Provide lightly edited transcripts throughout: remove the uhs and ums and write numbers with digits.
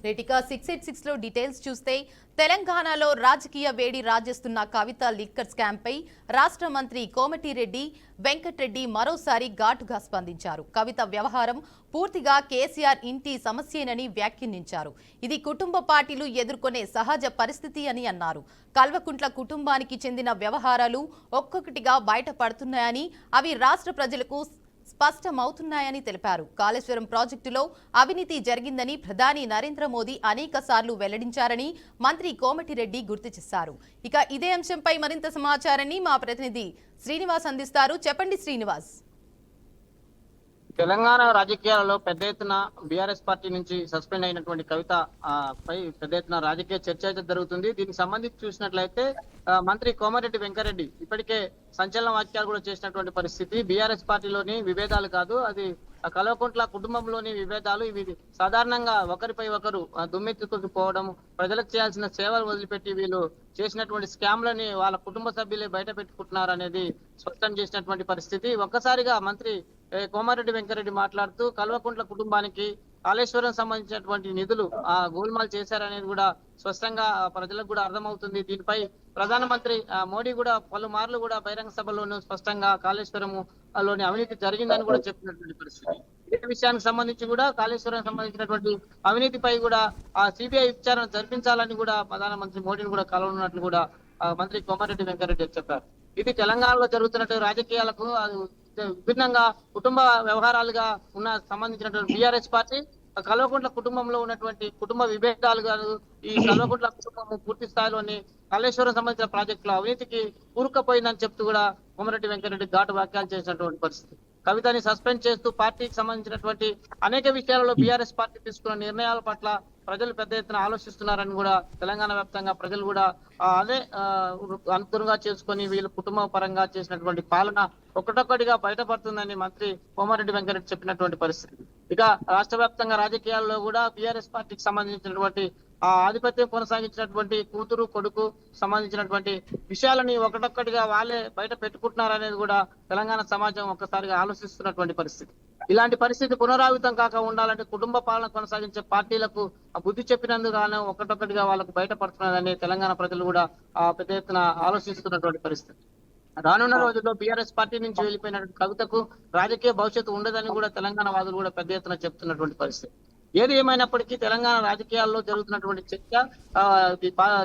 రేటిక 686 లో డీటెయిల్స్ చూస్తే తెలంగాణలో రాజకీయ వేడి రాజేస్తున్న కవిత లిక్కర్ స్కామ్ పై రాష్ట్ర మంత్రి కోమటిరెడ్డి వెంకటరెడ్డి మరోసారి ఘాటుగా స్పందించారు. కవిత వ్యవహారం పూర్తిగా కేసీఆర్ ఇంటి సమస్యేనని వ్యాఖ్యానించారు. ఇది కుటుంబ పార్టీలు ఎదుర్కొనే సహజ పరిస్థితి అని అన్నారు. కల్వకుంట్ల కుటుంబానికి చెందిన వ్యవహారాలు ఒక్కొక్కటిగా బయటపడుతున్నాయని అవి రాష్ట్ర ప్రజలకు స్పష్టమవుతున్నాయని తెలిపారు. కాళేశ్వరం ప్రాజెక్టులో అవినీతి జరిగిందని ప్రధాని నరేంద్ర మోదీ అనేక సార్లు వెల్లడించారని మంత్రి కోమటిరెడ్డి గుర్తు చేశారు. ఇక ఇదే అంశంపై మరింత సమాచారాన్ని మా ప్రతినిధి శ్రీనివాస్ అందిస్తారు. చెప్పండి శ్రీనివాస్. తెలంగాణ రాజకీయాలలో పెద్ద ఎత్తున బీఆర్ఎస్ పార్టీ నుంచి సస్పెండ్ అయినటువంటి కవిత పై పెద్ద ఎత్తున రాజకీయ చర్చ అయితే జరుగుతుంది. దీనికి సంబంధించి చూసినట్లయితే మంత్రి కోమటిరెడ్డి వెంకటరెడ్డి ఇప్పటికే సంచలన వాక్యాలు కూడా చేసినటువంటి పరిస్థితి. బీఆర్ఎస్ పార్టీలోని విభేదాలు కాదు, అది కల్వకుంట్ల కుటుంబంలోని విభేదాలు. ఇవి సాధారణంగా ఒకరిపై ఒకరు దుమ్మెత్తుకుపోవడం, ప్రజలకు చేయాల్సిన సేవలు వదిలిపెట్టి వీళ్ళు చేసినటువంటి స్కామ్లని వాళ్ళ కుటుంబ సభ్యులే బయట పెట్టుకుంటున్నారు అనేది స్పష్టం చేసినటువంటి పరిస్థితి. ఒక్కసారిగా మంత్రి కోమారెడ్డి వెంకరెడ్డి మాట్లాడుతూ కల్వకుంట్ల కుటుంబానికి కాళేశ్వరం సంబంధించినటువంటి నిధులు గోల్మాల్ చేశారనేది కూడా స్పష్టంగా ప్రజలకు కూడా అర్థమవుతుంది. దీనిపై ప్రధానమంత్రి మోడీ కూడా పలుమార్లు కూడా బహిరంగ సభలోనూ స్పష్టంగా కాళేశ్వరం లోని అవినీతి జరిగిందని కూడా చెప్పినటువంటి పరిస్థితి. ఇదే విషయానికి సంబంధించి కూడా కాళేశ్వరం సంబంధించినటువంటి అవినీతిపై కూడా సిబిఐ విచారణ జరిపించాలని కూడా ప్రధానమంత్రి మోడీని కూడా కలవనున్నట్లు కూడా మంత్రి కోమారెడ్డి వెంకరెడ్డి చెప్పారు. ఇది తెలంగాణలో జరుగుతున్నటువంటి రాజకీయాలకు విభిన్నంగా కుటుంబ వ్యవహారాలుగా ఉన్న సంబంధించినటువంటి బీఆర్ఎస్ పార్టీ కల్వకుంట్ల కుటుంబంలో ఉన్నటువంటి కుటుంబ విభేదాలు కాదు, ఈ కల్వకుంట్ల కుటుంబం పూర్తి స్థాయిలోని కాళేశ్వరం సంబంధించిన ప్రాజెక్టులో అవినీతికి కూరుకుపోయిందని చెప్తూ కూడా కోమటిరెడ్డి వెంకరెడ్డి ఘాటు వ్యాఖ్యలు చేసినటువంటి పరిస్థితి. కవితని సస్పెండ్ చేస్తూ పార్టీకి సంబంధించినటువంటి అనేక విషయాలలో బీఆర్ఎస్ పార్టీ తీసుకున్న నిర్ణయాల పట్ల ప్రజలు పెద్ద ఎత్తున ఆలోచిస్తున్నారని కూడా తెలంగాణ వ్యాప్తంగా ప్రజలు కూడా అదే అనుగుణంగా చేసుకొని వీళ్ళు కుటుంబ పరంగా చేసినటువంటి పాలన ఒకటొక్కటిగా బయటపడుతుందని మంత్రి కోమారెడ్డి వెంకరెడ్డి చెప్పినటువంటి పరిస్థితి. ఇక రాష్ట్ర వ్యాప్తంగా రాజకీయాల్లో కూడా బీఆర్ఎస్ పార్టీకి సంబంధించినటువంటి ఆధిపత్యం కొనసాగించినటువంటి కూతురు కొడుకు సంబంధించినటువంటి విషయాలని ఒకటొక్కటిగా వాళ్ళే బయట పెట్టుకుంటున్నారు అనేది కూడా తెలంగాణ సమాజం ఒక్కసారిగా ఆలోచిస్తున్నటువంటి పరిస్థితి. ఇలాంటి పరిస్థితి పునరావృతం కాక ఉండాలంటే కుటుంబ పాలన కొనసాగించే పార్టీలకు బుద్ధి చెప్పినందుకు ఒకటొక్కటిగా వాళ్ళకు బయటపడుతున్నదని తెలంగాణ ప్రజలు కూడా పెద్ద ఎత్తున ఆలోచిస్తున్నటువంటి పరిస్థితి. రానున్న రోజుల్లో బీఆర్ఎస్ పార్టీ నుంచి వెళ్ళిపోయినటువంటి కవితకు రాజకీయ భవిష్యత్తు ఉండదని కూడా తెలంగాణ వాదులు కూడా పెద్ద ఎత్తున చెప్తున్నటువంటి పరిస్థితి. ఏది ఏమైనప్పటికీ తెలంగాణ రాజకీయాల్లో జరుగుతున్నటువంటి చర్చ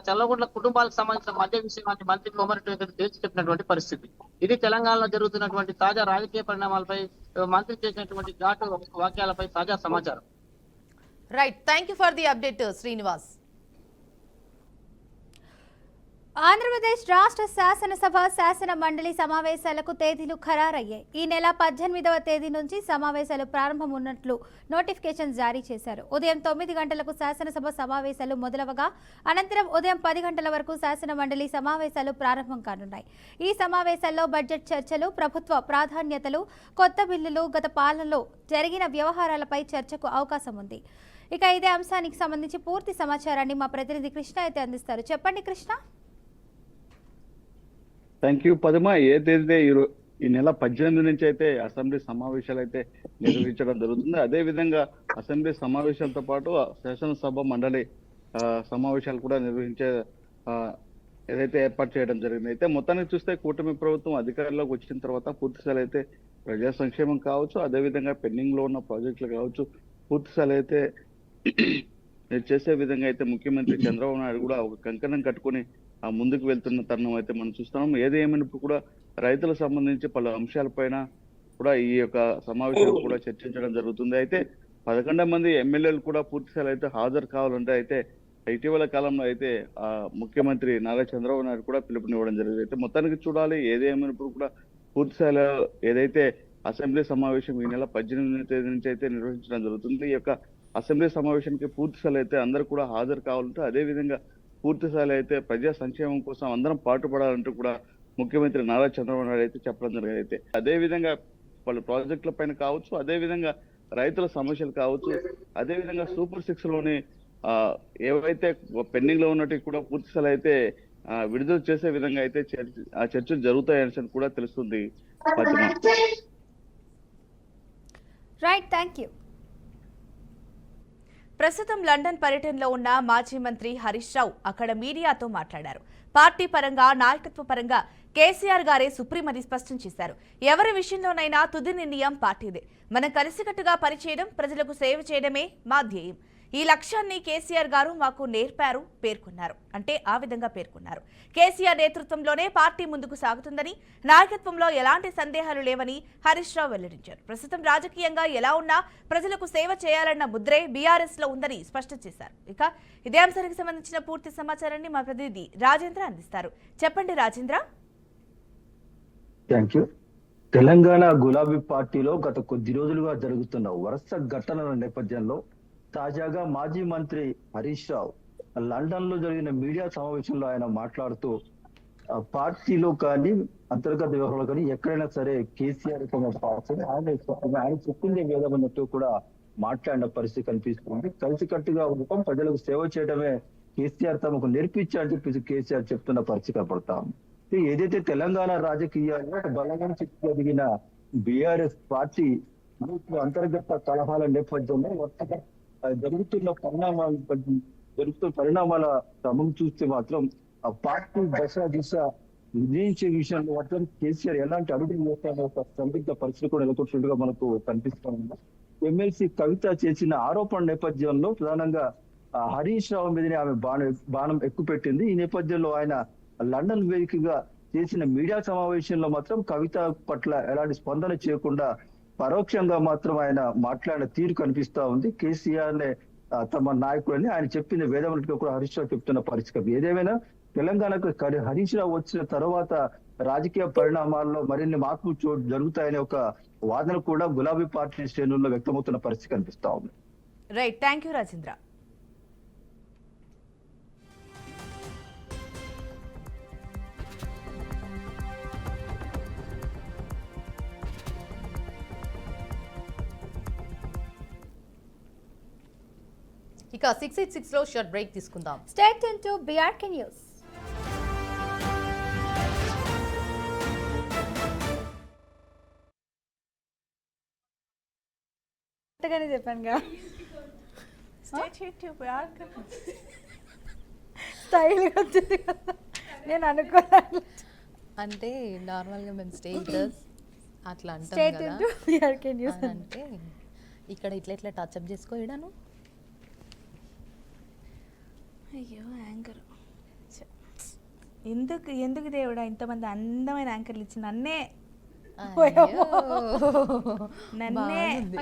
చల్లగుండ్ల కుటుంబాలకు సంబంధించిన మధ్య విషయాన్ని మంత్రి కోమరెడ్డి వెంకరెడ్డి తేల్చి చెప్పినటువంటి పరిస్థితి. ఇది తెలంగాణలో జరుగుతున్నటువంటి తాజా రాజకీయ పరిణామాలపై మంత్రి చేసినటువంటి ఘాటు వాక్యాలపై తాజా సమాచారం. Right, thank you for the update Srinivas. Andhra Pradesh రాష్ట్ర శాసనసభ శాసన మండలి సమావేశాలకు తేదీలు ఖరారయ్యాయి. ఈ నెల 18వ తేదీ నుంచి సమావేశాలు ప్రారంభం ఉన్నట్లు నోటిఫికేషన్ జారీ చేశారు. ఉదయం 9 గంటలకు శాసనసభ సమావేశాలు మొదలవగా అనంతరం ఉదయం 10 గంటల వరకు శాసన మండలి సమావేశాలు ప్రారంభం కానున్నాయి. ఈ సమావేశాల్లో బడ్జెట్ చర్చలు, ప్రభుత్వ ప్రాధాన్యతలు, కొత్త బిల్లులు, గత పాలనలో జరిగిన వ్యవహారాలపై చర్చకు అవకాశం ఉంది. ఇక ఇదే అంశానికి సంబంధించి పూర్తి సమాచారాన్ని మా ప్రతినిధి కృష్ణ అయితే అందిస్తారు. చెప్పండి కృష్ణ. Thank you Padma. ఏదైతే ఈ నెల 18 నుంచి అయితే అసెంబ్లీ సమావేశాలు అయితే నిర్వహించడం జరుగుతుంది. అదే విధంగా అసెంబ్లీ సమావేశాలతో పాటు శాసనసభ మండలి సమావేశాలు కూడా నిర్వహించే ఏదైతే ఏర్పాటు చేయడం జరిగింది. అయితే మొత్తానికి చూస్తే కూటమి ప్రభుత్వం అధికారంలోకి వచ్చిన తర్వాత పూర్తిస్థాయి అయితే ప్రజా సంక్షేమం కావచ్చు, అదే విధంగా పెండింగ్ లో ఉన్న ప్రాజెక్టులు కావచ్చు, పూర్తిస్థాయి అయితే చేసే విధంగా అయితే ముఖ్యమంత్రి చంద్రబాబు నాయుడు కూడా ఒక కంకణం కట్టుకుని ముందుకు వెళ్తున్న తరుణం అయితే మనం చూస్తున్నాం. ఏది ఏమైనప్పుడు కూడా రైతులకు సంబంధించి పలు అంశాలపైన కూడా ఈ యొక్క సమావేశాలు కూడా చర్చించడం జరుగుతుంది. అయితే 11 మంది ఎమ్మెల్యేలు కూడా పూర్తిస్థాయి అయితే హాజరు కావాలంటే అయితే ఇటీవల కాలంలో అయితే ముఖ్యమంత్రి నారా చంద్రబాబు నాయుడు కూడా పిలుపునివ్వడం జరిగింది. అయితే మొత్తానికి చూడాలి, ఏది ఏమైనప్పుడు కూడా పూర్తిస్థాయిలో ఏదైతే అసెంబ్లీ సమావేశం ఈ నెల 18వ తేదీ నుంచి అయితే నిర్వహించడం జరుగుతుంది. ఈ యొక్క అసెంబ్లీ సమావేశానికి పూర్తిస్థాయి అయితే అందరూ కూడా హాజరు కావాలంటే, అదే విధంగా పూర్తిస్థాయిలో అయితే ప్రజా సంక్షేమం కోసం అందరం పాటుపడాలంటూ కూడా ముఖ్యమంత్రి నారా చంద్రబాబు నాయుడు అయితే చెప్పడం జరిగింది. అయితే అదే విధంగా పలు ప్రాజెక్టుల పైన కావచ్చు, అదే విధంగా రైతుల సమస్యలు కావచ్చు, అదే విధంగా సూపర్ 6 లోని ఏవైతే పెండింగ్ లో ఉన్నట్టు కూడా పూర్తిస్థాయిలో అయితే విడుదల చేసే విధంగా అయితే చర్చలు జరుగుతాయని కూడా తెలుస్తుంది. Right, thank you. ప్రస్తుతం లండన్ పర్యటనలో ఉన్న మాజీ మంత్రి హరీష్ రావు అక్కడ మీడియాతో మాట్లాడారు. పార్టీ పరంగా, నాయకత్వ పరంగా కేసీఆర్ గారే సుప్రీం అని స్పష్టం చేశారు. ఎవరి విషయంలోనైనా తుది నిర్ణయం పార్టీదే. మనం కలిసికట్టుగా పనిచేయడం, ప్రజలకు సేవ చేయడమే మా ధ్యేయం. ఈ లక్ష్యాన్ని కేసీఆర్ గారు మాకు నేర్పారు పేర్కొన్నారు. అంటే ఆ విధంగా పేర్కొన్నారు. కేసీఆర్ నేతృత్వంలోనే పార్టీ ముందుకు సాగుతుందని, నాయకత్వంలో ఎలాంటి సందేహాలు లేవని హరీష్ రావు వెల్లడించారు. ప్రస్తుతం రాజకీయంగా ఎలా ఉన్నా ప్రజలకు సేవ చేయాలన్న ముద్రే బీఆర్ఎస్ లో ఉందని స్పష్టం చేశారు. ఇక ఇదే అంశానికి సంబంధించిన పూర్తి సమాచారాన్ని మా ప్రతినిధి రాజేంద్ర అందిస్తారు. చెప్పండి రాజేంద్ర. Thank you. తెలంగాణ గులాబీ పార్టీలో గత కొద్ది రోజులుగా జరుగుతున్న వరుస ఘటనల నేపథ్యంలో తాజాగా మాజీ మంత్రి హరీష్ రావు లండన్ లో జరిగిన మీడియా సమావేశంలో ఆయన మాట్లాడుతూ పార్టీలో కానీ అంతర్గత వ్యవహారాలు కానీ ఎక్కడైనా సరే కేసీఆర్ ఆయన చెప్పిందే వేదమన్నట్టు కూడా మాట్లాడిన పరిస్థితి కనిపిస్తుంది. కలిసికట్టుగా ఉండటం, ప్రజలకు సేవ చేయడమే కేసీఆర్ తమకు నేర్పించారని చెప్పి కేసీఆర్ చెప్తున్న పరిస్థితి కనపడతా ఉంది. ఏదైతే తెలంగాణ రాజకీయాల్లో బలంగా ఎదిగిన బీఆర్ఎస్ పార్టీ అంతర్గత కలహాల నేపథ్యంలో జరుగుతున్న పరిణామాల క్రమం చూస్తే మాత్రం ఆ పార్టీ దిశ నిర్ణయించే విషయంలో మాత్రం కేసీఆర్ ఎలాంటి అడుగులు చేస్తారో ఒక సందిగ్ధ పరిస్థితి కూడా నెలకొచ్చినట్టుగా మనకు కనిపిస్తుంది. ఎమ్మెల్సీ కవిత చేసిన ఆరోపణ నేపథ్యంలో ప్రధానంగా హరీష్ రావు మీదనే ఆమె బాణం ఎక్కుపెట్టింది. ఈ నేపథ్యంలో ఆయన లండన్ వేదికగా చేసిన మీడియా సమావేశంలో మాత్రం కవిత పట్ల ఎలాంటి స్పందన చేయకుండా పరోక్షంగా మాత్రం ఆయన మాట్లాడిన తీరు కనిపిస్తా ఉంది. కేసీఆర్ నే తమ నాయకుడని ఆయన చెప్పింది వేదములుగా కూడా హరీష్ రావు చెప్తున్న పరిస్థితి. ఏదేమైనా తెలంగాణకు హరీష్ రావు వచ్చిన తర్వాత రాజకీయ పరిణామాల్లో మరిన్ని మార్పులు జరుగుతాయనే ఒక వాదన కూడా గులాబీ పార్టీ శ్రేణుల్లో వ్యక్తమవుతున్న పరిస్థితి కనిపిస్తా ఉంది. Right, thank you Rajendra. ఇక 686 లో షార్ట్ బ్రేక్ తీసుకుందాం. Stay tune to BRK news. చెప్పాను కదా, స్టైల్ వచ్చింది కదా, నేను అనుకోవాలి. అంటే నార్మల్ గా మేము స్టేటస్ అట్లా అంటాం స్టే కదా, ట్యూన్ టు బీఆర్కే న్యూస్ అంటే ఇక్కడ ఇట్లా టచ్ అప్ చేసుకోయడాను. అయ్యో యాంకర్, ఎందుకు దేవుడా ఇంతమంది అందమైన యాంకర్లు ఇచ్చి నన్నే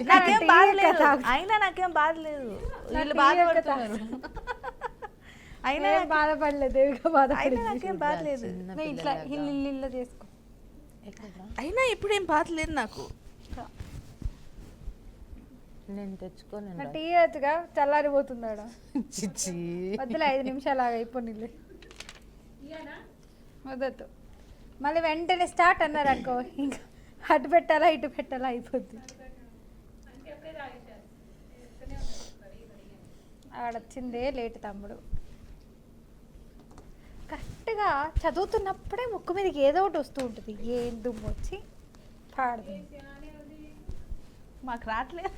నాకేం బాధ లేదు, అయినా నాకేం బాధ లేదు, వీళ్ళు బాధపడుతున్నారు. అయినా బాధపడలేదు, అయినా నాకేం బాధ లేదు, ఇట్లా ఇల్లు చేసుకో. అయినా ఇప్పుడేం బాధ లేదు నాకు. నేను తెచ్చుకోలేను. టీ వచ్చుగా చల్లారిపోతున్నాడు. చిచ్చి వద్దులే, 5 నిమిషాలు అయిపోయిలే, వద్దొద్దు. మళ్ళీ వెంటనే స్టార్ట్ అన్నారు అనుకో, ఇంకా అటు పెట్టాలా ఇటు పెట్టాలా అయిపోద్ది. ఆడొచ్చిందే లేట్ తమ్ముడు. కరెక్ట్గా చదువుతున్నప్పుడే ముక్కు మీదకి ఏదో ఒకటి వస్తూ ఉంటుంది, ఏం దుమ్ము వచ్చి పాడుతుంది. మాకు రావట్లేదు.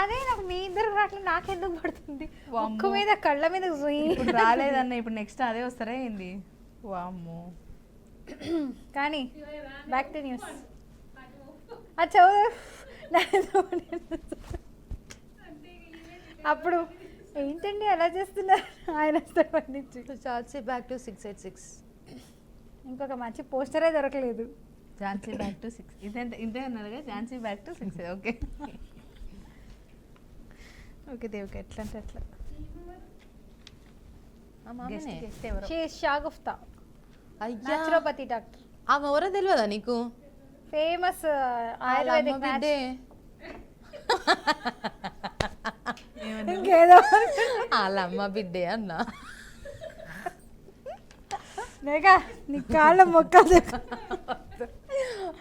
అదే నాకు మీ ఇద్దరు రావట్లేదు, నాకెందుకు పడుతుంది ముక్కు మీద కళ్ళ మీద. ఇప్పుడు రాలేదన్న, ఇప్పుడు నెక్స్ట్ అదే వస్తారా ఏంది? వామ్మో. కానీ బ్యాక్ టు న్యూస్. అచ్చా, అప్పుడు ఏంటండి అలా చేస్తున్నారు ఆయన నుంచి. Jhansi back to 686. ఇంకొక మంచి పోస్టరే దొరకలేదు. ఝాన్సీ బ్యాక్ టు 6, ఇదే అన్నారుగా, Jhansi back to 6. Okay okay Devika, ఎట్లా అంటే అట్లా. గెస్ట్ ఎవరు? She is Shagufta, naturopathy doctor. ఆమె ఎవరో తెలియదా నీకు? ఫేమస్ ఆయుర్వేదిక్ ఇంకేదో వాళ్ళ అమ్మ బిడ్డే అన్న. నేగా నీ కాళ్ళ మొక్కలు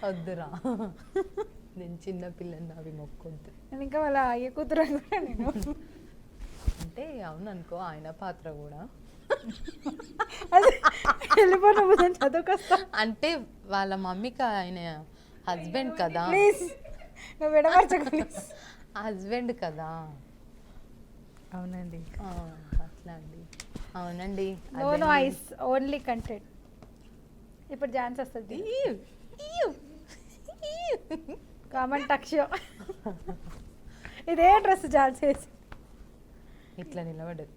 వద్దురా, నేను చిన్న పిల్లని, అవి మొక్కొద్దు. నేను ఇంకా వాళ్ళ అయ్య కూతురు కూడా నేను. అంటే అవుననుకో, ఆయన పాత్ర కూడా వెళ్ళిపోయిన చదువుకొస్తా. అంటే వాళ్ళ మమ్మీకి ఆయన హస్బెండ్ కదా, ప్లీజ్ నువ్వు విడమర్చకు, హస్బెండ్ కదా. అవునండి. అట్లా అండి. అవునండి. No no ice only content. ఇప్పుడు ఛాన్స్ వస్తుంది కామెంట్ అక్షయ ఇదే డ్రెస్ ఛాన్స్ వేసి ఇట్లా నిలబడదు.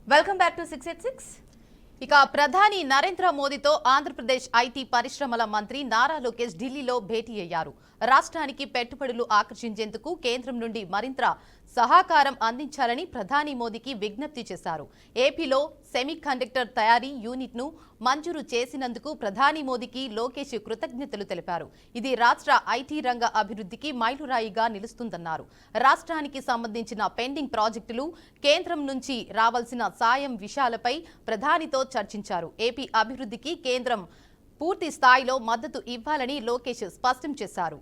Welcome back to 686. ఇక ప్రధాని నరేంద్ర మోదీతో ఆంధ్రప్రదేశ్ ఐటీ పరిశ్రమల మంత్రి నారా లోకేష్ ఢిల్లీలో భేటీ అయ్యారు. రాష్ట్రానికి పెట్టుబడులు ఆకర్షించేందుకు కేంద్రం నుండి మరింత సహకారం అందించాలని ప్రధాని మోదీకి విజ్ఞప్తి చేశారు. ఏపీలో సెమీ కండక్టర్ తయారీ యూనిట్ ను మంజూరు చేసినందుకు ప్రధాని మోదీకి లోకేష్ కృతజ్ఞతలు తెలిపారు. ఇది రాష్ట్ర ఐటీ రంగ అభివృద్ధికి మైలురాయిగా నిలుస్తుందన్నారు. రాష్ట్రానికి సంబంధించిన పెండింగ్ ప్రాజెక్టులు, కేంద్రం నుంచి రావాల్సిన సాయం విషయాలపై ప్రధానితో చర్చించారు. ఏపీ అభివృద్ధికి కేంద్రం పూర్తి స్థాయిలో మద్దతు ఇవ్వాలని లోకేష్ స్పష్టం చేశారు.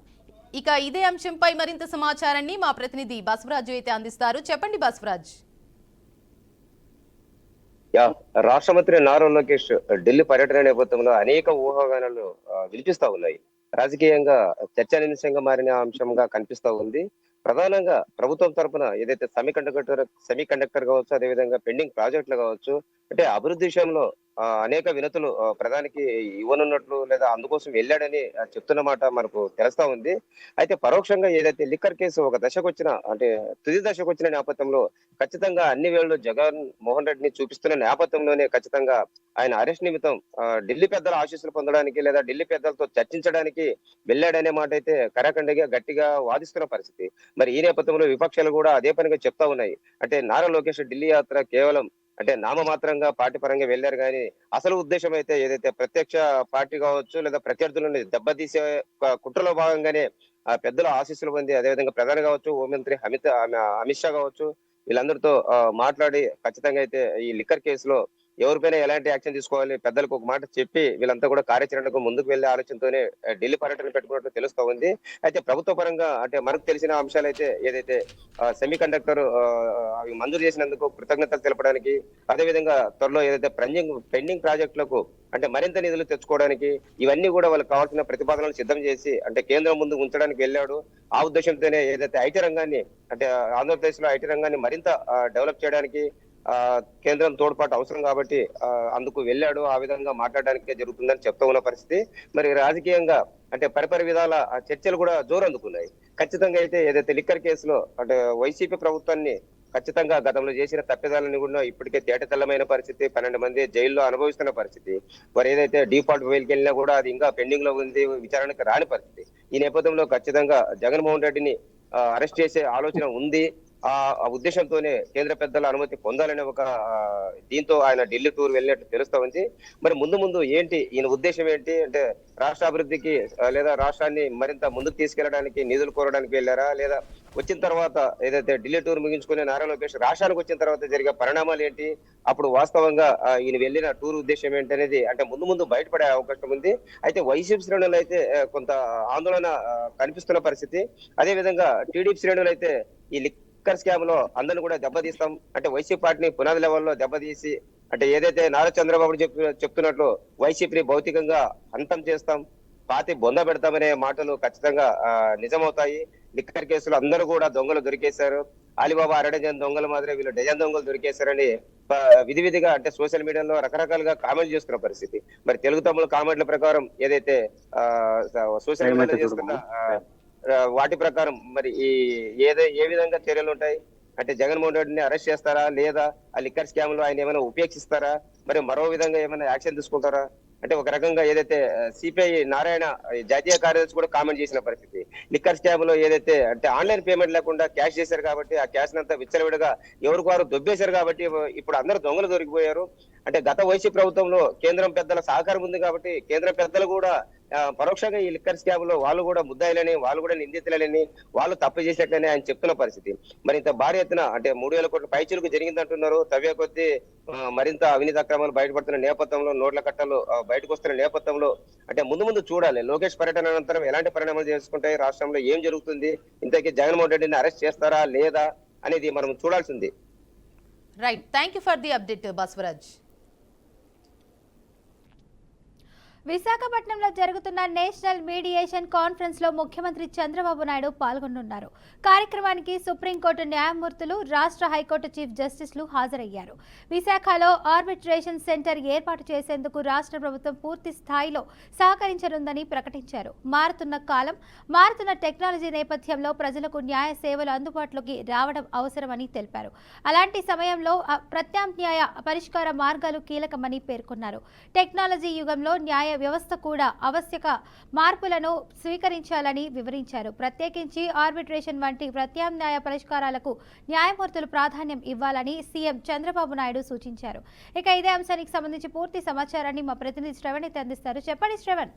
ఇక ఇదే అంశంపై మరింత సమాచారాన్ని మా ప్రతినిధి బసవరాజు అయితే అందిస్తారు. చెప్పండి బసవరాజ్. రాష్ట్ర మంత్రి నారా లోకేష్ ఢిల్లీ పర్యటన నేపథ్యంలో అనేక ఊహాగానాలు వినిపిస్తా ఉన్నాయి. రాజకీయంగా చర్చానీయాంశంగా మారిన అంశంగా కనిపిస్తా ఉంది. ప్రధానంగా ప్రభుత్వం తరఫున ఏదైతే సెమీ కండక్టర్ కావచ్చు, అదేవిధంగా పెండింగ్ ప్రాజెక్టులు కావచ్చు, అంటే అభివృద్ధి విషయంలో అనేక వినతులు ప్రధానికి ఇవ్వనున్నట్లు లేదా అందుకోసం వెళ్ళాడని చెప్తున్న మాట మనకు తెలుస్తా ఉంది. అయితే పరోక్షంగా ఏదైతే లిక్కర్ కేసు ఒక దశకు వచ్చిన అంటే తుది దశకు వచ్చిన నేపథ్యంలో ఖచ్చితంగా అన్ని వేళలు జగన్ మోహన్ రెడ్డిని చూపిస్తున్న నేపథ్యంలోనే ఖచ్చితంగా ఆయన అరెస్ట్ నిమిత్తం ఢిల్లీ పెద్దల ఆశీస్సులు పొందడానికి లేదా ఢిల్లీ పెద్దలతో చర్చించడానికి వెళ్ళాడనే మాట అయితే కరాఖండిగా గట్టిగా వాదిస్తున్న పరిస్థితి. మరి ఈ నేపథ్యంలో విపక్షాలు కూడా అదే పనిగా చెప్తా ఉన్నాయి. అంటే నారా లోకేష్ ఢిల్లీ యాత్ర కేవలం అంటే నామమాత్రంగా పార్టీ పరంగా వెళ్ళారు కానీ అసలు ఉద్దేశం అయితే ఏదైతే ప్రత్యక్ష పార్టీ కావచ్చు లేదా ప్రత్యర్థులను దెబ్బతీసే కుట్రలో భాగంగానే పెద్దల ఆశీస్సులు పొంది అదేవిధంగా ప్రధాని కావచ్చు, హోంమంత్రి అమిత్ షా కావచ్చు, వీళ్ళందరితో మాట్లాడి ఖచ్చితంగా అయితే ఈ లిక్కర్ కేసులో ఎవరిపైన ఎలాంటి యాక్షన్ తీసుకోవాలి పెద్దలకు ఒక మాట చెప్పి వీళ్ళంతా కూడా కార్యాచరణకు ముందుకు వెళ్లే ఆలోచనతోనే ఢిల్లీ పర్యటన పెట్టుకున్నట్టు తెలుస్తా ఉంది. అయితే ప్రభుత్వ పరంగా అంటే మనకు తెలిసిన అంశాలు అయితే ఏదైతే సెమీ కండక్టర్ అవి మంజూరు చేసినందుకు కృతజ్ఞతలు తెలపడానికి, అదేవిధంగా త్వరలో ఏదైతే పెండింగ్ ప్రాజెక్టులకు అంటే మరింత నిధులు తెచ్చుకోవడానికి ఇవన్నీ కూడా వాళ్ళకి కావాల్సిన ప్రతిపాదనలు సిద్ధం చేసి అంటే కేంద్రం ముందు ఉంచడానికి వెళ్ళాడు. ఆ ఉద్దేశంతోనే ఏదైతే ఐటీ రంగాన్ని అంటే ఆంధ్రప్రదేశ్ లో ఐటీ రంగాన్ని మరింత డెవలప్ చేయడానికి కేంద్రం తోడ్పాటు అవసరం కాబట్టి అందుకు వెళ్ళాడు. ఆ విధంగా మాట్లాడడానికే జరుగుతుందని చెప్తా ఉన్న పరిస్థితి. మరి రాజకీయంగా అంటే పరిపరి విధాల చర్చలు కూడా జోరు అందుకున్నాయి. ఖచ్చితంగా అయితే ఏదైతే లిక్కర్ కేసులో అంటే వైసీపీ ప్రభుత్వాన్ని ఖచ్చితంగా గతంలో చేసిన తప్పిదాలని కూడా ఇప్పటికే తేటతెల్లమైన పరిస్థితి. 12 మంది జైల్లో అనుభవిస్తున్న పరిస్థితి. మరి ఏదైతే డిఫాల్ట్ వేలుకి వెళ్ళినా కూడా అది ఇంకా పెండింగ్ లో ఉంది, విచారణకు రాని పరిస్థితి. ఈ నేపథ్యంలో ఖచ్చితంగా జగన్మోహన్ రెడ్డిని అరెస్ట్ చేసే ఆలోచన ఉంది. ఆ ఉద్దేశంతోనే కేంద్ర పెద్దల అనుమతి పొందాలనే ఒక దీంతో ఆయన ఢిల్లీ టూర్ వెళ్ళినట్టు తెలుస్తా ఉంది. మరి ముందు ఏంటి ఈయన ఉద్దేశం ఏంటి అంటే రాష్ట్ర అభివృద్ధికి లేదా రాష్ట్రాన్ని మరింత ముందుకు తీసుకెళ్లడానికి నిధులు కోరడానికి వెళ్ళారా, లేదా వచ్చిన తర్వాత ఏదైతే ఢిల్లీ టూర్ ముగించుకునే నారా లోకేష్ రాష్ట్రానికి వచ్చిన తర్వాత జరిగే పరిణామాలు ఏంటి, అప్పుడు వాస్తవంగా ఈయన వెళ్ళిన టూర్ ఉద్దేశం ఏంటి అనేది అంటే ముందు బయటపడే అవకాశం ఉంది. అయితే వైసీపీ శ్రేణులు అయితే కొంత ఆందోళన కనిపిస్తున్న పరిస్థితి. అదే విధంగా టీడీపీ శ్రేణులు అయితే ఈ లిక్కర్ స్కామ్ లో అందరిని కూడా దెబ్బతీస్తాం అంటే వైసీపీ పార్టీని పునాది లెవెల్లో దెబ్బతీసి అంటే ఏదైతే నారా చంద్రబాబు చెప్తున్నట్లు వైసీపీని భౌతికంగా అంతం చేస్తాం, పాతి బొంద పెడతామనే మాటలు ఖచ్చితంగా నిజమవుతాయి. లిక్కర్ కేసులు అందరూ కూడా దొంగలు దొరికేశారు, అలీబాబా 6 డజన్ దొంగల మాదిరి వీళ్ళు డజన్ దొంగలు దొరికేశారని విధిగా అంటే సోషల్ మీడియాలో రకరకాలుగా కామెంట్ చేస్తున్న పరిస్థితి. మరి తెలుగు తమిళ కామెంట్ల ప్రకారం ఏదైతే సోషల్ మీడియాలో చేస్తున్న వాటి ప్రకారం మరి ఏ విధంగా చర్యలు ఉంటాయి అంటే జగన్మోహన్ రెడ్డిని అరెస్ట్ చేస్తారా, లేదా ఆ లిక్కర్ స్కామ్ లో ఆయన ఏమైనా ఉపేక్షిస్తారా, మరి మరో విధంగా ఏమైనా యాక్షన్ తీసుకుంటారా అంటే ఒక రకంగా ఏదైతే సిపిఐ నారాయణ జాతీయ కార్యదర్శి కూడా కామెంట్ చేసిన పరిస్థితి. లిక్కర్ స్కామ్ లో ఏదైతే అంటే ఆన్లైన్ పేమెంట్ లేకుండా క్యాష్ చేశారు కాబట్టి ఆ క్యాష్ అంతా విచ్చలవిడిగా ఎవరికి వారు దొబ్బేశారు కాబట్టి ఇప్పుడు అందరూ దొంగలు దొరికిపోయారు. అంటే గత వైసీపీ ప్రభుత్వంలో కేంద్రం పెద్దల సహకారం ఉంది కాబట్టి కేంద్ర పెద్దలు కూడా పరోక్షంగా ఈ లిక్కర్ స్కామ్ లో వాళ్ళు కూడా ముద్దాయిలని, వాళ్ళు కూడా నిందితులని, వాళ్ళు తప్పు చేసినట్లని ఆయన చెప్తున్న పరిస్థితి. మరి ఇంత భారీ ఎత్తున అంటే 3,000 కోట్ల పైచిలకు జరిగిందంటున్నారు. తవ్వే కొద్దీ మరింత అవినీతి అక్రమాలు బయటపడుతున్న నేపథ్యంలో, నోట్ల కట్టలు బయటకు వస్తున్న నేపథ్యంలో అంటే ముందు చూడాలి లోకేష్ పర్యటన అనంతరం ఎలాంటి పరిణామాలు చేసుకుంటాయి, రాష్ట్రంలో ఏం జరుగుతుంది, ఇంతకీ జగన్మోహన్ రెడ్డిని అరెస్ట్ చేస్తారా లేదా అనేది మనం చూడాల్సింది. Right, thank you for the update Baswaraj. విశాఖపట్నంలో జరుగుతున్న నేషనల్ మీడియేషన్ కాన్ఫరెన్స్ లో ముఖ్యమంత్రి చంద్రబాబు నాయుడు పాల్గొనున్నారు. కార్యక్రమానికి సుప్రీంకోర్టు న్యాయమూర్తులు, రాష్ట్ర హైకోర్టు చీఫ్ జస్టిస్లు హాజరయ్యారు. విశాఖలో ఆర్బిట్రేషన్ సెంటర్ ఏర్పాటు చేసేందుకు రాష్ట్ర ప్రభుత్వం పూర్తి స్థాయిలో సహకరించనుందని ప్రకటించారు. మారుతున్న కాలం, మారుతున్న టెక్నాలజీ నేపథ్యంలో ప్రజలకు న్యాయ సేవలు అందుబాటులోకి రావడం అవసరమని తెలిపారు. అలాంటి సమయంలో ప్రత్యామ్నాయ పరిష్కార మార్గాలు కీలకమని పేర్కొన్నారు. టెక్నాలజీ యుగంలో న్యాయ వ్యవస్థ కూడా ఆవశ్యక మార్పులను స్వీకరించాలని వివరించారు. ప్రత్యేకించి ఆర్బిట్రేషన్ వంటి ప్రత్యామ్నాయ పరిష్కారాలకు న్యాయమూర్తులు ప్రాధాన్యం ఇవ్వాలని సీఎం చంద్రబాబు నాయుడు సూచించారు. ఇక ఇదే అంశానికి సంబంధించి పూర్తి సమాచారాన్ని మా ప్రతినిధి శ్రవణ్ అయితే అందిస్తారు. చెప్పండి శ్రవణ్.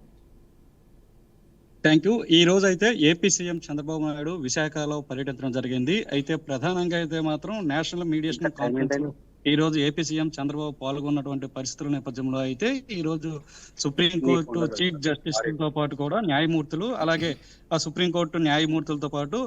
Thank you. ఈ రోజు అయితే ఏపీ సీఎం చంద్రబాబు నాయుడు విశాఖలో పర్యటించడం జరిగింది. అయితే ప్రధానంగా అయితే మాత్రం నేషనల్ మీడియేషన్ కాన్ఫరెన్స్ ఈ రోజు ఏపీ సీఎం చంద్రబాబు పాల్గొన్నటువంటి పరిస్థితుల నేపథ్యంలో అయితే ఈ రోజు సుప్రీంకోర్టు చీఫ్ జస్టిస్ తో పాటు కూడా న్యాయమూర్తులు, అలాగే ఆ సుప్రీంకోర్టు న్యాయమూర్తులతో పాటు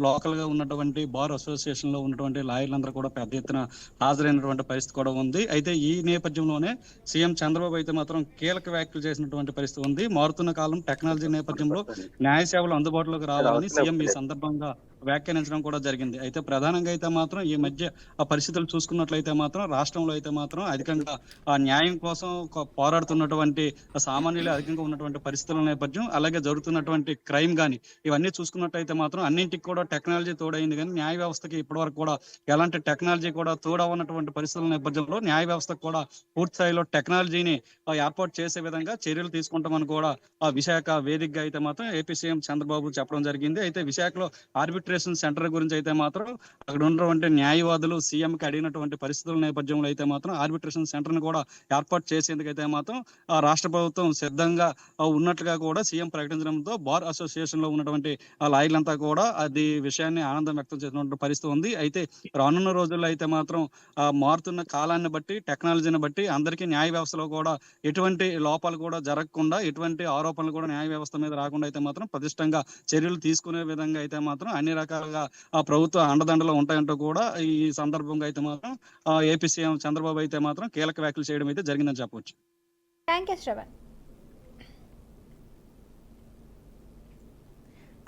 లోకల్ గా ఉన్నటువంటి బార్ అసోసియేషన్ లో ఉన్నటువంటి లాయర్లందరూ కూడా పెద్ద ఎత్తున హాజరైనటువంటి పరిస్థితి కూడా ఉంది. అయితే ఈ నేపథ్యంలోనే సీఎం చంద్రబాబు అయితే మాత్రం కీలక వ్యాఖ్యలు చేసినటువంటి పరిస్థితి ఉంది. మారుతున్న కాలం, టెక్నాలజీ నేపథ్యంలో న్యాయ సేవలు అందుబాటులోకి రావాలని సీఎం ఈ సందర్భంగా వ్యాఖ్యానించడం కూడా జరిగింది. అయితే ప్రధానంగా అయితే మాత్రం ఈ మధ్య ఆ పరిస్థితులు చూసుకున్నట్లయితే మాత్రం రాష్ట్రంలో అయితే మాత్రం అధికంగా ఆ న్యాయం కోసం పోరాడుతున్నటువంటి సామాన్యులు అధికంగా ఉన్నటువంటి పరిస్థితుల నేపథ్యం, అలాగే జరుగుతున్నటువంటి క్రైమ్ కానీ ఇవన్నీ చూసుకున్నట్లయితే మాత్రం అన్నింటికి కూడా టెక్నాలజీ తోడైంది. కానీ న్యాయ వ్యవస్థకి ఇప్పటివరకు కూడా ఎలాంటి టెక్నాలజీ కూడా తోడవన్నటువంటి పరిస్థితుల నేపథ్యంలో న్యాయ వ్యవస్థకు కూడా పూర్తి స్థాయిలో టెక్నాలజీని ఏర్పాటు చేసే విధంగా చర్యలు తీసుకుంటామని కూడా ఆ విశాఖ వేదికగా అయితే మాత్రం ఏపీ సీఎం చంద్రబాబు చెప్పడం జరిగింది. అయితే విశాఖలో ఆర్బిట్రేషన్ సెంటర్ గురించి అయితే మాత్రం అక్కడ ఉన్నటువంటి న్యాయవాదులు సీఎం కి అడిగినటువంటి పరిస్థితుల నేపథ్యంలో అయితే మాత్రం ఆర్బిట్రేషన్ సెంటర్ ని కూడా ఏర్పాటు చేసేందుకైతే మాత్రం రాష్ట్ర ప్రభుత్వం సిద్ధంగా ఉన్నట్లుగా కూడా సీఎం ప్రకటించడంతో బార్ అసోసియేషన్ లో ఉన్నటువంటి లాయర్లంతా కూడా అది విషయాన్ని ఆనందం వ్యక్తం చేసినటువంటి పరిస్థితి ఉంది. అయితే రానున్న రోజుల్లో అయితే మాత్రం మారుతున్న కాలాన్ని బట్టి, టెక్నాలజీని బట్టి అందరికీ న్యాయ వ్యవస్థలో కూడా ఎటువంటి లోపాలు కూడా జరగకుండా, ఎటువంటి ఆరోపణలు కూడా న్యాయ వ్యవస్థ మీద రాకుండా అయితే మాత్రం పటిష్టంగా చర్యలు తీసుకునే విధంగా అయితే మాత్రం అన్ని రకాలుగా ఆ ప్రభుత్వ అండదండలు ఉంటాయంటూ కూడా ఈ సందర్భంగా అయితే మాత్రం ఏపీ సీఎం చంద్రబాబు అయితే మాత్రం కీలక వ్యాఖ్యలు చేయడం అయితే జరిగిందని చెప్పవచ్చు. Thank you Shravan.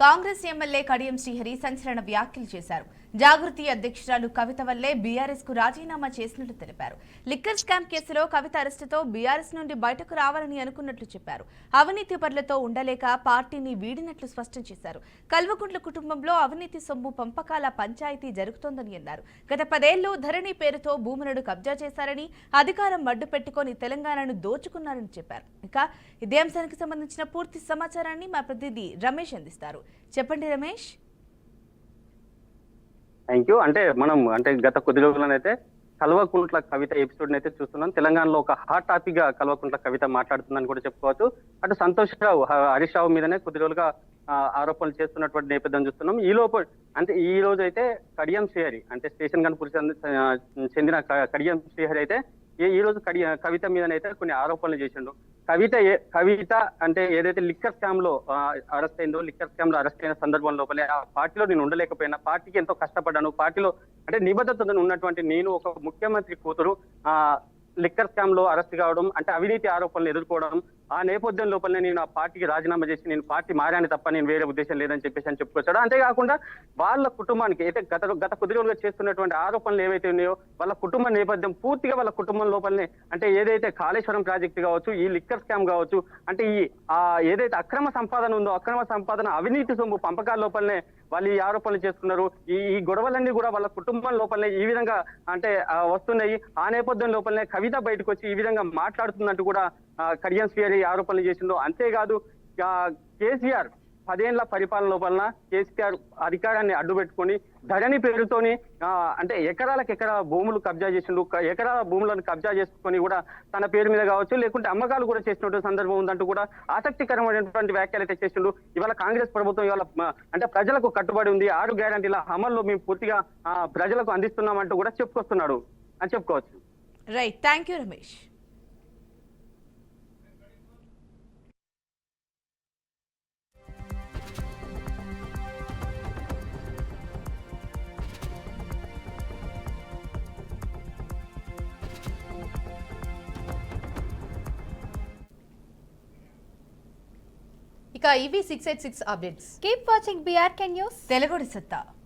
Congress MLA Kadiyam Srihari సంచలన వ్యాఖ్యలు చేశారు. జాగృతి అధ్యక్షురాలు కవిత వల్లే బీఆర్ఎస్ కు రాజీనామా చేసినట్లు తెలిపారు. లిక్కర్ స్కామ్ కేసులో కవిత అరెస్టుతో బీఆర్ఎస్ నుండి బయటకు రావాలని అనుకున్నట్లు చెప్పారు. అవినీతి పరులతో ఉండలేక పార్టీని వీడినట్లు స్పష్టం చేశారు. కల్వకుంట్ల కుటుంబంలో అవినీతి సొమ్ము పంపకాల పంచాయతీ జరుగుతోందని అన్నారు. గత 10 ఏళ్లు ధరణి పేరుతో భూములను కబ్జా చేశారని, అధికారం అడ్డు పెట్టుకుని తెలంగాణను దోచుకున్నారని చెప్పారు. ఇక ఇదే అంశానికి సంబంధించిన పూర్తి సమాచారాన్ని మా ప్రతినిధి రమేష్ అందిస్తారు. చెప్పండి రమేష్. Thank you. మనం గత కొద్ది రోజులనైతే కల్వకుంట్ల కవిత ఎపిసోడ్ అయితే చూస్తున్నాం. తెలంగాణలో ఒక హాట్ టాపిక్ గా కల్వకుంట్ల కవిత మాట్లాడుతుందని కూడా చెప్పుకోవచ్చు. అటు సంతోష్ రావు, హరీష్ రావు మీదనే కొద్ది రోజులుగా ఆరోపణలు చేస్తున్నటువంటి నేపథ్యం చూస్తున్నాం. ఈ రోజు అయితే కడియం శ్రీహరి స్టేషన్ గన్పూర్ చెందిన కడియం శ్రీహరి అయితే ఈ రోజు కవిత మీదనైతే కొన్ని ఆరోపణలు చేసిండు. కవిత ఏదైతే లిక్కర్ స్కామ్ లో అరెస్ట్ అయిందో, లిక్కర్ స్కామ్ లో అరెస్ట్ అయిన సందర్భం లోపలే ఆ పార్టీలో నేను ఉండలేకపోయినా, పార్టీకి ఎంతో కష్టపడ్డాను, పార్టీలో నిబద్ధతతో ఉన్నటువంటి నేను ఒక ముఖ్యమంత్రి కూతురు లిక్కర్ స్కామ్ లో అరెస్ట్ కావడం, అవినీతి ఆరోపణలు ఎదుర్కోవడం, ఆ నేపథ్యం లోపలనే నేను ఆ పార్టీకి రాజీనామా చేసి నేను పార్టీ మారాను తప్ప నేను వేరే ఉద్దేశం లేదని చెప్పేసి చెప్పుకొచ్చాడు. అంతేకాకుండా వాళ్ళ కుటుంబానికి అయితే గత కొద్ది రోజులుగా చేస్తున్నటువంటి ఆరోపణలు ఏవైతే ఉన్నాయో వాళ్ళ కుటుంబ నేపథ్యం పూర్తిగా వాళ్ళ కుటుంబం లోపలనే ఏదైతే కాళేశ్వరం ప్రాజెక్టు కావచ్చు, ఈ లిక్కర్ స్కామ్ కావచ్చు, ఏదైతే అక్రమ సంపాదన ఉందో, అక్రమ సంపాదన అవినీతి సొమ్ము పంపకాల లోపలనే వాళ్ళు ఈ ఆరోపణలు చేసుకున్నారు. ఈ గొడవలన్నీ కూడా వాళ్ళ కుటుంబం లోపలనే ఈ విధంగా వస్తున్నాయి. ఆ నేపథ్యం లోపలనే కవిత బయటకు వచ్చి ఈ విధంగా మాట్లాడుతున్నట్టు కూడా కడియం శ్రీహరి ఆరోపణలు చేసిండు. అంతేకాదు 10 ఏళ్ల పరిపాలన లోపల కేసీఆర్ అధికారాన్ని అడ్డుపెట్టుకొని ధరణి పేరుతోని అంటే ఎకరాల భూములు కబ్జా చేసిండు, ఎకరాల భూములను కబ్జా చేసుకొని కూడా తన పేరు మీద కావచ్చు లేకుంటే అమ్మకాలు కూడా చేసినటువంటి సందర్భం ఉందంటూ కూడా ఆసక్తికరమైనటువంటి వ్యాఖ్యలు అయితే చేసిండు. ఇవాళ కాంగ్రెస్ ప్రభుత్వం ఇవాళ అంటే ప్రజలకు కట్టుబడి ఉంది, 6 గ్యారంటీల అమల్లో మేము పూర్తిగా ప్రజలకు అందిస్తున్నామంటూ కూడా చెప్పుకొస్తున్నాడు అని చెప్పుకోవచ్చు. Right, thank you Ramesh. ఇక ఇవి 686 updates. Keep watching BRK news తెలుగుడి సత్తా.